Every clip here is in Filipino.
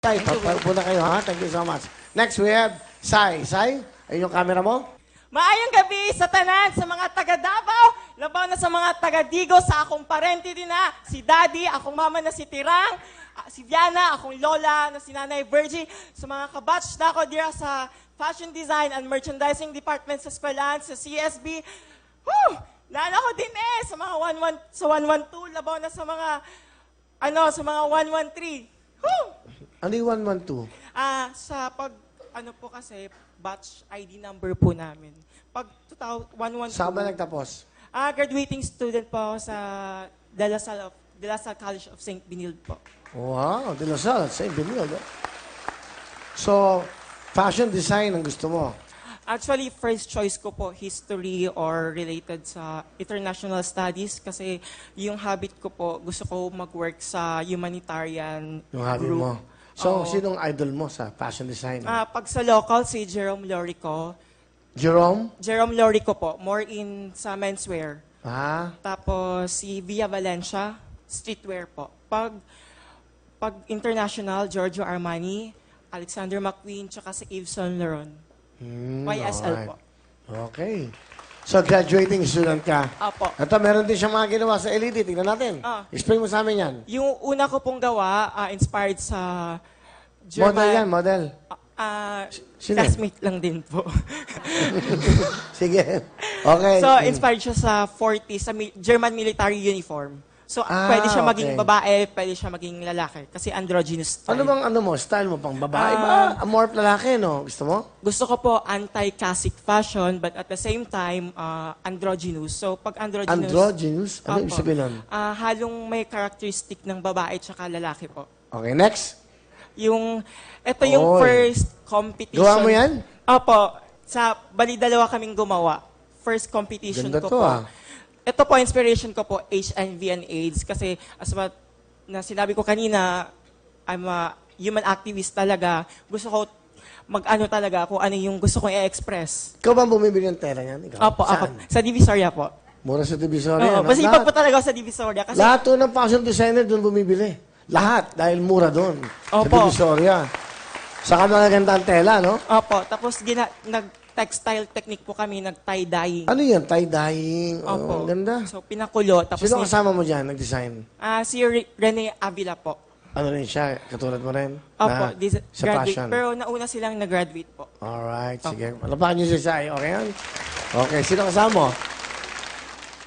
Sai, paupo na kayo, ha? Thank you so much. Next, we have Sai. Sai, ayun yung camera mo. Maayong gabi sa tanan, sa mga taga Davao, labaw na sa mga taga Digo, sa akong parente din na, si Daddy, akong mama na si Tirang, si Viana, akong lola na si Nanay Virgie, sa mga kabatch na ako dira sa Fashion Design and Merchandising Department sa eskwelahan, sa CSB. Naan ako din sa mga 112, labaw na sa mga, sa mga 113. Ano yung 112? Sa po kasi, batch ID number po namin. Pag 112... Saan ba nagtapos? Graduating student po ako sa De La Salle College of St. Benilde po. Wow, De La Salle, St. Benilde. So, fashion design ang gusto mo? Actually, first choice ko po, history or related sa international studies kasi yung habit ko po, gusto ko mag-work sa humanitarian Yung hobby group. mo. So, Oo. sinong idol mo sa fashion design? Pag sa local, si Jerome Lorico. Jerome? Jerome Lorico po, more in sa menswear. Tapos si Via Valencia, streetwear po. Pag international, Giorgio Armani, Alexander McQueen, tsaka si Yves Saint Laurent. YSL alright. po. Okay. So, graduating student ka. Apo. Ito, meron din siyang mga ginawa sa LED. Tingnan natin. Explain mo sa amin yan. Yung una ko pong gawa, inspired sa German. Model yan, model. Sino? Classmate lang din po. Sige. Okay. So, inspired siya sa 40s, sa German military uniform. So, pwede siya maging okay. babae, pwede siya maging lalaki. Kasi androgynous style. Ano bang style mo? Pang babae ba? More lalaki, no? Gusto mo? Gusto ko po anti-classic fashion, but at the same time, androgynous. So, pag androgynous... Androgynous? Ano ibig Opo. sabihin nun? Halong may characteristic ng babae at lalaki po. Okay, next. Ito yung first competition. Gawa mo yan? Opo. Bali, dalawa kaming gumawa. First competition Ganda ko to, po. Ito po, inspiration ko po, HIV and AIDS. Kasi, as what na sinabi ko kanina, I'm a human activist talaga. Gusto ko mag-ano talaga kung ano yung gusto kong i-express. Ikaw ba bumibili ng tela yan? Ikaw? Opo, ako. Saan? Sa Divisoria po. Mura sa Divisoria. Oo, masipag po talaga ako sa Divisoria. Kasi, Lahat to ng fashion designer doon bumibili. Lahat. Dahil mura doon. Sa Opo. Divisoria. Saka magaganda ang tela, no? opo, tapos nag-textile technique po kami, nag-tie-dyeing. Ano yan? Tie-dyeing. Opo. Ang ganda. So, pinakulo. Tapos Sino kasama mo dyan, nag-design? si Rene Avila po. Ano rin siya? Katulad mo rin? Opo, sa graduate. fashion. Pero nauna silang nag-graduate po. Alright, sige. Malapakan niyo si Sai. Okay yan? Okay, sino kasama mo?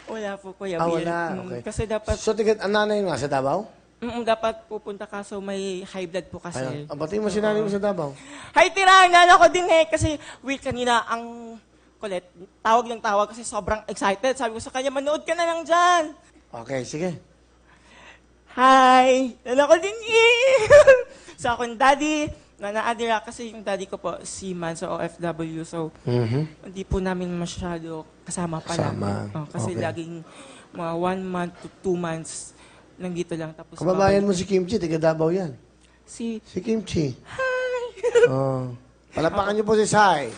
Wala po, Kuya Will. Wala. Okay. Kasi dapat, So, ang nanay nga sa Davao? dapat pupunta ka so may high blood po kasi. Ayun. Batiin mo si nanay mo sa Davao. Hi, Tirang! Nana ko din Kasi, Will, kanina ang kulit, tawag ng tawag kasi sobrang excited. Sabi ko sa kanya, manood ka na lang dyan. Okay, sige. Hi! Nana ko din Sa akong daddy, Nana Adira, kasi yung daddy ko po, seaman sa OFW. So, hindi po namin masyado kasama pa namin. Kasi Okay. laging mga 1 month to 2 months nandito lang. Tapos Kababayan mo si Kimchi, taga Davao yan. Si Si Kimchi. Hi! Palapakan niyo po si Sai.